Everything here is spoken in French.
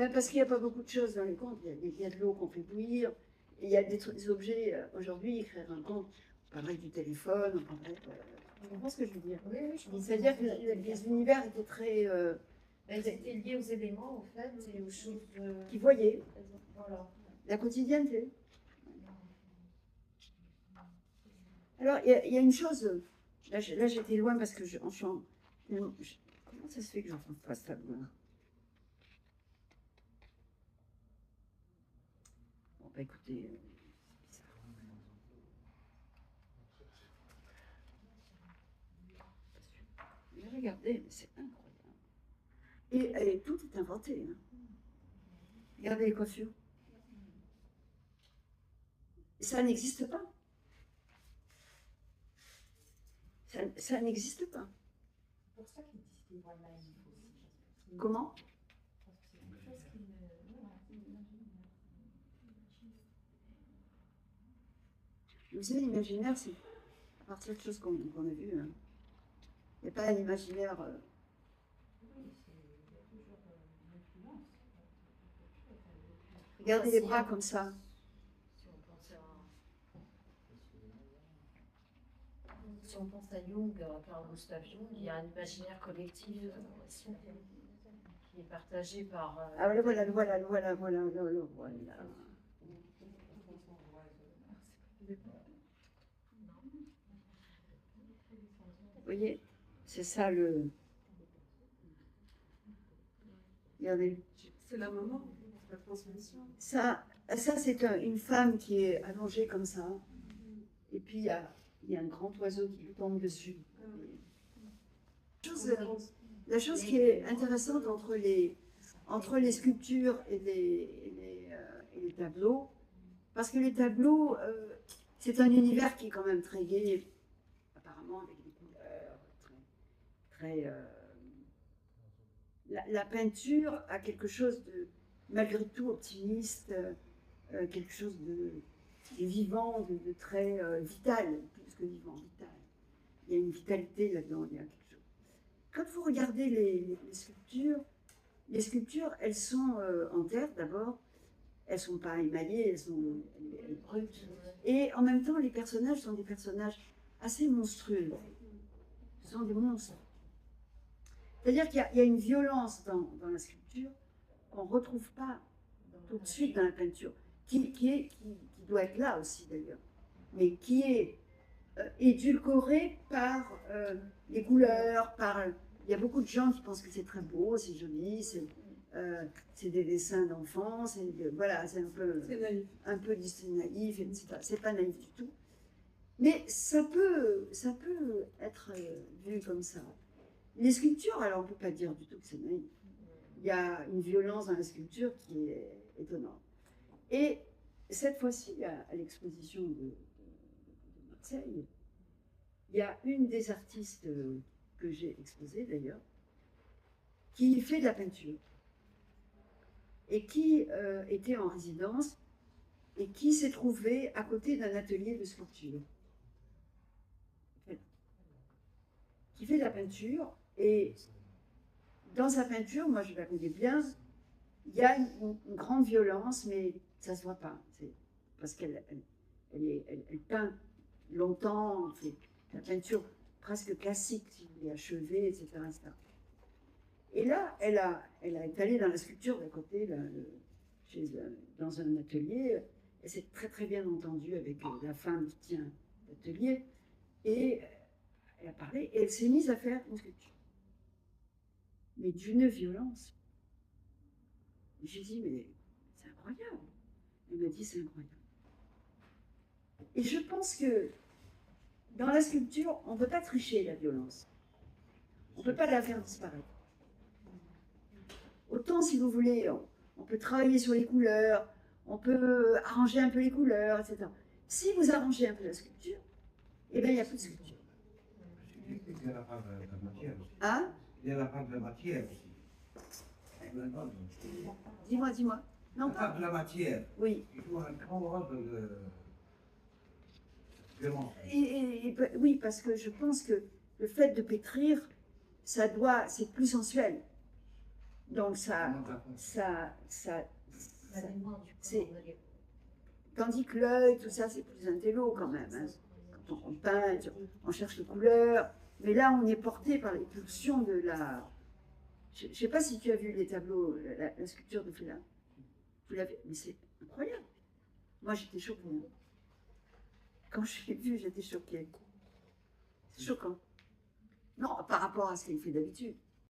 Ben, parce qu'il n'y a pas beaucoup de choses dans les contes. Il y a de l'eau qu'on fait bouillir. Et il y a des objets. Aujourd'hui, écrire un conte, on parlerait du téléphone, on parlerait. Tu comprends ce que je veux dire? Oui, oui, je comprends. C'est-à-dire que les univers étaient très. C'était lié aux éléments, en fait, et aux choses Qui voyaient. Voilà. La quotidienneté. Alors, il y a une chose. Là, j'étais loin parce que comment ça se fait que j'en trouve pas ça loin? Bon, bah écoutez. Mais regardez, mais c'est incroyable. Et tout est inventé. Hein. Regardez les coiffures. Ça n'existe pas. Ça n'existe pas. C'est pour ça qu'ils disent qu'ils voient naïf aussi. Comment? Parce que c'est quelque chose qui Vous savez, l'imaginaire, c'est à partir de choses qu'on a vues. Hein. Il n'y a pas un imaginaire. Regardez les bras comme ça. Si on pense à Jung, Carl Gustav Jung, il y a un imaginaire collectif aussi, qui est partagé par. Ah voilà. Vous voyez, c'est ça le. Regardez. C'est la maman, la transmission. Ça c'est une femme qui est allongée comme ça. Et puis il y a un grand oiseau qui lui tombe dessus. La chose qui est intéressante entre les sculptures et les tableaux, parce que les tableaux, c'est un univers qui est quand même très gai, apparemment avec des couleurs très la peinture a quelque chose de malgré tout optimiste, quelque chose de vivant, de très vital, plus que vivant, vital. Il y a une vitalité là-dedans, il y a quelque chose. Quand vous regardez les sculptures, elles sont en terre d'abord, elles ne sont pas émaillées, elles sont brutes. Et en même temps, les personnages sont des personnages assez monstrueux. Ce sont des monstres. C'est-à-dire qu'il y a une violence dans la sculpture qu'on ne retrouve pas tout de suite dans la peinture, qui doit être là aussi d'ailleurs, mais qui est édulcorée par les couleurs, il y a beaucoup de gens qui pensent que c'est très beau, c'est joli, c'est des dessins d'enfants, voilà, c'est naïf. Un peu naïf, etc. C'est pas naïf du tout. Mais ça peut être vu comme ça. Les sculptures, alors on ne peut pas dire du tout que c'est naïf. Il y a une violence dans la sculpture qui est étonnante. Et cette fois-ci, à l'exposition de Marseille, il y a une des artistes que j'ai exposée d'ailleurs, qui fait de la peinture et qui était en résidence et qui s'est trouvée à côté d'un atelier de sculpture. Qui fait de la peinture et dans sa peinture, moi je la connais bien, il y a une grande violence, mais ça ne se voit pas. Parce qu'elle peint longtemps, c'est la peinture presque classique, si vous voulez, achevée, etc., etc. Et là, elle est allée dans la sculpture d'à côté, dans un atelier, et c'est très très bien entendu avec la femme qui tient l'atelier, et elle a parlé, et elle s'est mise à faire une sculpture. Mais d'une violence. J'ai dit, mais c'est incroyable. Elle m'a dit, c'est incroyable. Et je pense que dans la sculpture, on ne peut pas tricher la violence. On ne peut pas la faire disparaître. Autant, si vous voulez, on peut travailler sur les couleurs, on peut arranger un peu les couleurs, etc. Si vous arrangez un peu la sculpture, eh bien, il n'y a plus de sculpture. Il y a la part de matière aussi. Hein? Il y a la part de matière aussi. Dis-moi. Non, La part de la matière. Oui. Il faut un grand rôle de violence. Oui, parce que je pense que le fait de pétrir, c'est plus sensuel. Donc ça, La mémoire du c'est- corps de l'époque. tandis que l'œil, tout ça, c'est plus intello quand même. Hein. Quand on peint, on cherche les couleurs. Mais là, on est porté par les pulsions de la... Je ne sais pas si tu as vu les tableaux, la sculpture de Félin. Vous l'avez, mais c'est incroyable. Moi, j'étais choquée. Hein. Quand je l'ai vu, j'étais choquée. C'est choquant. Non, par rapport à ce qu'il fait d'habitude.